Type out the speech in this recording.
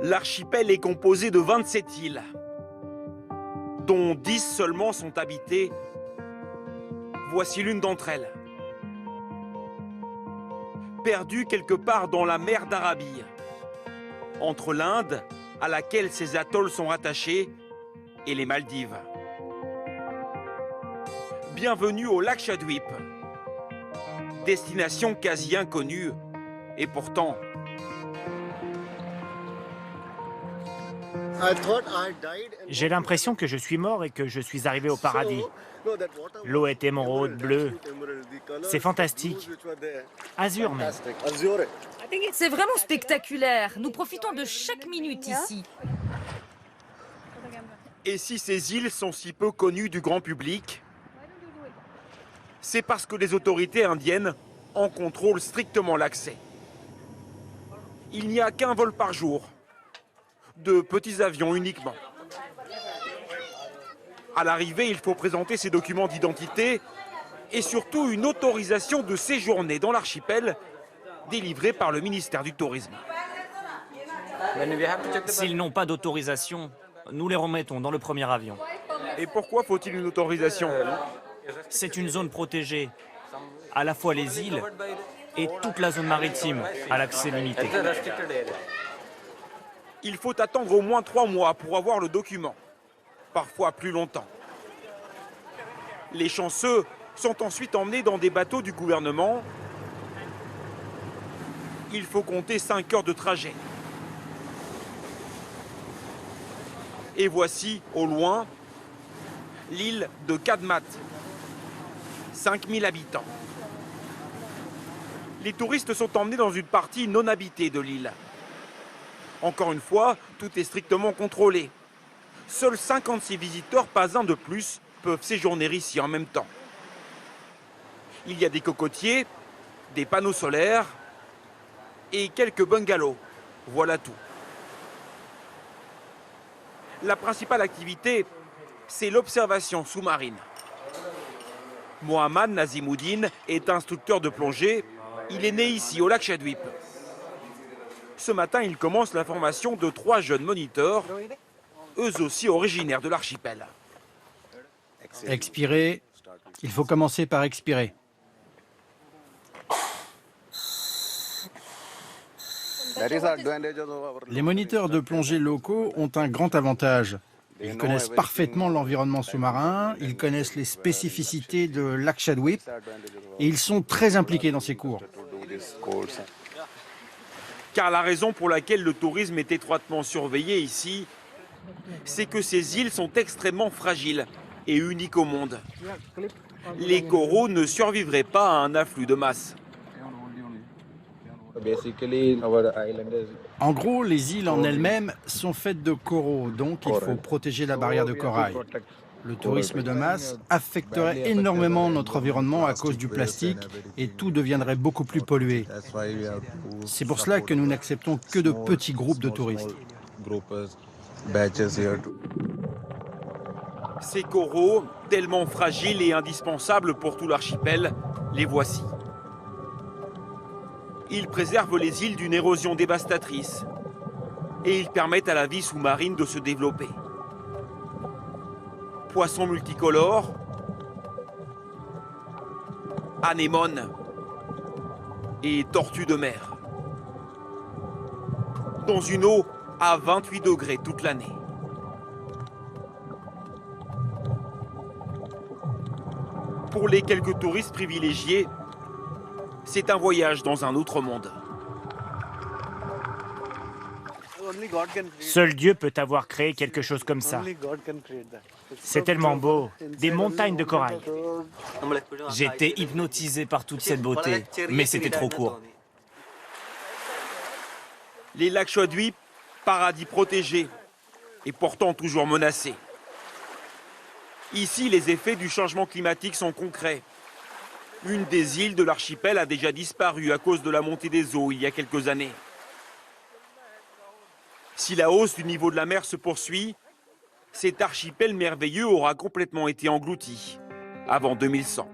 L'archipel est composé de 27 îles, dont 10 seulement sont habitées. Voici l'une d'entre elles. Perdue quelque part dans la mer d'Arabie, entre l'Inde, à laquelle ces atolls sont rattachés, et les Maldives. Bienvenue au Lakshadweep, destination quasi inconnue, et pourtant... J'ai l'impression que je suis mort et que je suis arrivé au paradis. L'eau est émeraude, bleue. C'est fantastique. Azur même. C'est vraiment spectaculaire. Nous profitons de chaque minute ici. Et si ces îles sont si peu connues du grand public, c'est parce que les autorités indiennes en contrôlent strictement l'accès. Il n'y a qu'un vol par jour, de petits avions uniquement. À l'arrivée, il faut présenter ses documents d'identité et surtout une autorisation de séjourner dans l'archipel délivrée par le ministère du Tourisme. S'ils n'ont pas d'autorisation, nous les remettons dans le premier avion. Et pourquoi faut-il une autorisation? C'est une zone protégée. À la fois les îles et toute la zone maritime à l'accès limité. Il faut attendre au moins 3 mois pour avoir le document, parfois plus longtemps. Les chanceux sont ensuite emmenés dans des bateaux du gouvernement. Il faut compter 5 heures de trajet. Et voici, au loin, l'île de Kadmat, 5000 habitants. Les touristes sont emmenés dans une partie non habitée de l'île. Encore une fois, tout est strictement contrôlé. Seuls 56 visiteurs, pas un de plus, peuvent séjourner ici en même temps. Il y a des cocotiers, des panneaux solaires et quelques bungalows. Voilà tout. La principale activité, c'est l'observation sous-marine. Mohammad Nazimouddin est instructeur de plongée. Il est né ici, au Lakshadweep. Ce matin, il commence la formation de 3 jeunes moniteurs, eux aussi originaires de l'archipel. Expirer, il faut commencer par expirer. Les moniteurs de plongée locaux ont un grand avantage. Ils connaissent parfaitement l'environnement sous-marin, ils connaissent les spécificités de Lakshadweep et ils sont très impliqués dans ces cours. Car la raison pour laquelle le tourisme est étroitement surveillé ici, c'est que ces îles sont extrêmement fragiles et uniques au monde. Les coraux ne survivraient pas à un afflux de masse. En gros, les îles en elles-mêmes sont faites de coraux, donc il faut protéger la barrière de corail. Le tourisme de masse affecterait énormément notre environnement à cause du plastique et tout deviendrait beaucoup plus pollué. C'est pour cela que nous n'acceptons que de petits groupes de touristes. Ces coraux, tellement fragiles et indispensables pour tout l'archipel, les voici. Ils préservent les îles d'une érosion dévastatrice et ils permettent à la vie sous-marine de se développer. Poissons multicolores, anémones et tortues de mer. Dans une eau à 28 degrés toute l'année. Pour les quelques touristes privilégiés, c'est un voyage dans un autre monde. Seul Dieu peut avoir créé quelque chose comme ça. C'est tellement beau, des montagnes de corail. J'étais hypnotisé par toute cette beauté, mais c'était trop court. Les Lakshadweep, paradis protégés et pourtant toujours menacés. Ici, les effets du changement climatique sont concrets. Une des îles de l'archipel a déjà disparu à cause de la montée des eaux il y a quelques années. Si la hausse du niveau de la mer se poursuit, cet archipel merveilleux aura complètement été englouti avant 2100.